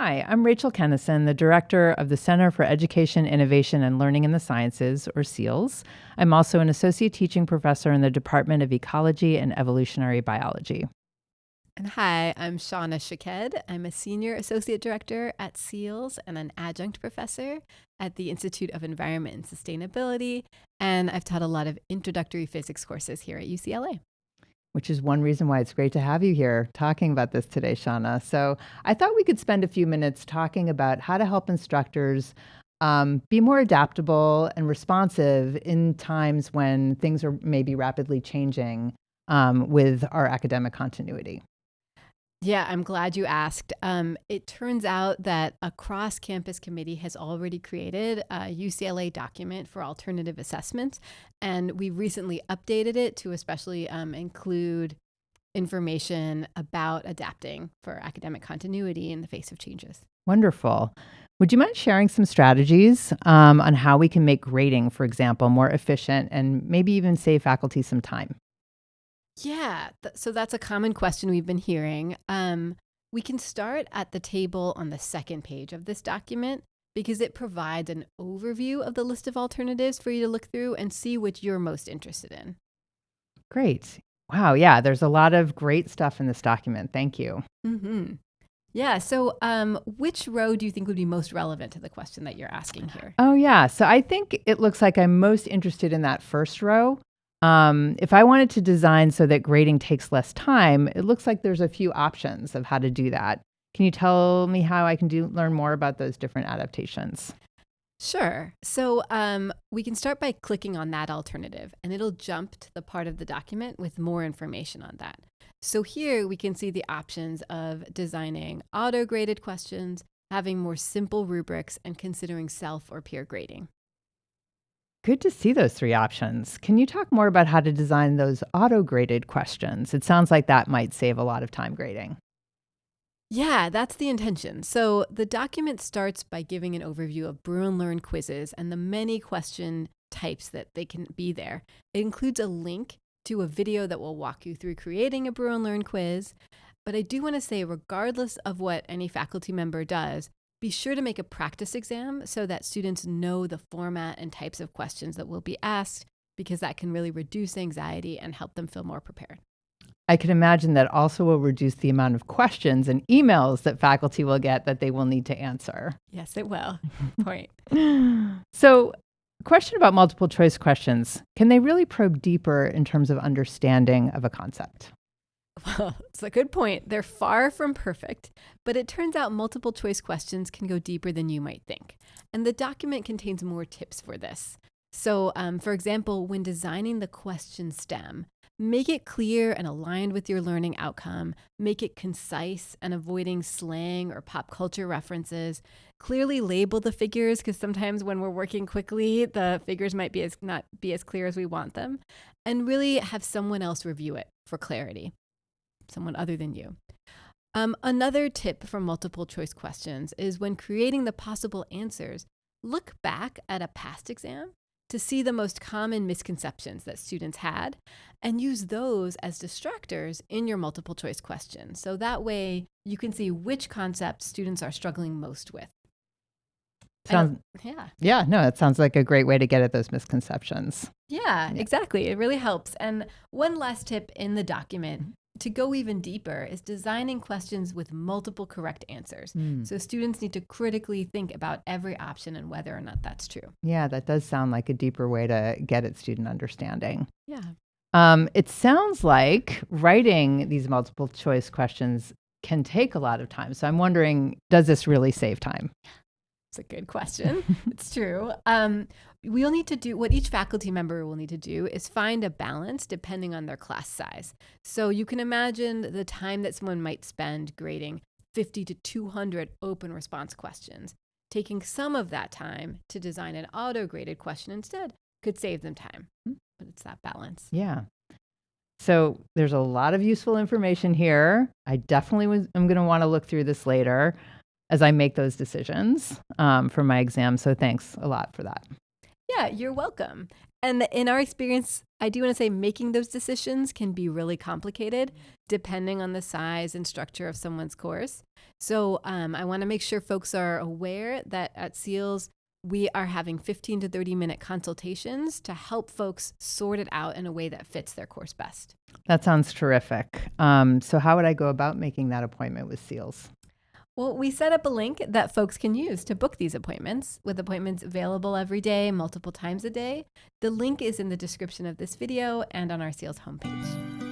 Hi, I'm Rachel Kennison, the director of the Center for Education, Innovation, and Learning in the Sciences, or CEILS. I'm also an associate teaching professor in the Department of Ecology and Evolutionary Biology. And hi, I'm Shauna Shaked. I'm a senior associate director at CEILS and an adjunct professor at the Institute of Environment and Sustainability. And I've taught a lot of introductory physics courses here at UCLA. Which is one reason why it's great to have you here talking about this today, Shauna. So I thought we could spend a few minutes talking about how to help instructors be more adaptable and responsive in times when things are maybe rapidly changing with our academic continuity. Yeah, I'm glad you asked. It turns out that a cross-campus committee has already created a UCLA document for alternative assessments, and we recently updated it to especially include information about adapting for academic continuity in the face of changes. Wonderful. Would you mind sharing some strategies on how we can make grading, for example, more efficient and maybe even save faculty some time? Yeah, so that's a common question we've been hearing. We can start at the table on the second page of this document because it provides an overview of the list of alternatives for you to look through and see which you're most interested in. Great. Wow. Yeah, there's a lot of great stuff in this document. Thank you. Mm-hmm. Yeah, so which row do you think would be most relevant to the question that you're asking here? Oh, yeah. So I think it looks like I'm most interested in that first row. If I wanted to design so that grading takes less time, it looks like there's a few options of how to do that. Can you tell me how I can learn more about those different adaptations? Sure. So we can start by clicking on that alternative, and it'll jump to the part of the document with more information on that. So here we can see the options of designing auto-graded questions, having more simple rubrics, and considering self or peer grading. Good to see those three options. Can you talk more about how to design those auto graded questions? It sounds like that might save a lot of time grading. Yeah, that's the intention. So the document starts by giving an overview of Brew and Learn quizzes and the many question types that they can be there. It includes a link to a video that will walk you through creating a Brew and Learn quiz. But I do want to say, regardless of what any faculty member does, be sure to make a practice exam so that students know the format and types of questions that will be asked, because that can really reduce anxiety and help them feel more prepared. I can imagine that also will reduce the amount of questions and emails that faculty will get that they will need to answer. Yes, it will. Good point. So, question about multiple choice questions. Can they really probe deeper in terms of understanding of a concept? Well, it's a good point. They're far from perfect, but it turns out multiple choice questions can go deeper than you might think. And the document contains more tips for this. So, for example, when designing the question stem, make it clear and aligned with your learning outcome. Make it concise and avoiding slang or pop culture references. Clearly label the figures, because sometimes when we're working quickly, the figures might not be as clear as we want them. And really have someone else review it for clarity, someone other than you. Another tip for multiple choice questions is when creating the possible answers, look back at a past exam to see the most common misconceptions that students had and use those as distractors in your multiple choice question. So that way you can see which concepts students are struggling most with. Yeah, no, it sounds like a great way to get at those misconceptions. Yeah, exactly. It really helps. And one last tip in the document to go even deeper is designing questions with multiple correct answers. So students need to critically think about every option and whether or not that's true. Yeah, that does sound like a deeper way to get at student understanding. Yeah. It sounds like writing these multiple choice questions can take a lot of time. So I'm wondering, does this really save time? It's a good question. It's true. We'll need to do what each faculty member will need to do is find a balance depending on their class size. So you can imagine the time that someone might spend grading 50 to 200 open response questions. Taking some of that time to design an auto-graded question instead could save them time. But it's that balance. Yeah. So there's a lot of useful information here. I definitely am going to want to look through this later as I make those decisions for my exam. So thanks a lot for that. Yeah, you're welcome. And in our experience, I do want to say making those decisions can be really complicated depending on the size and structure of someone's course. So I want to make sure folks are aware that at SEALS, we are having 15 to 30-minute consultations to help folks sort it out in a way that fits their course best. That sounds terrific. So how would I go about making that appointment with SEALS? Well, we set up a link that folks can use to book these appointments, with appointments available every day, multiple times a day. The link is in the description of this video and on our SEALS homepage.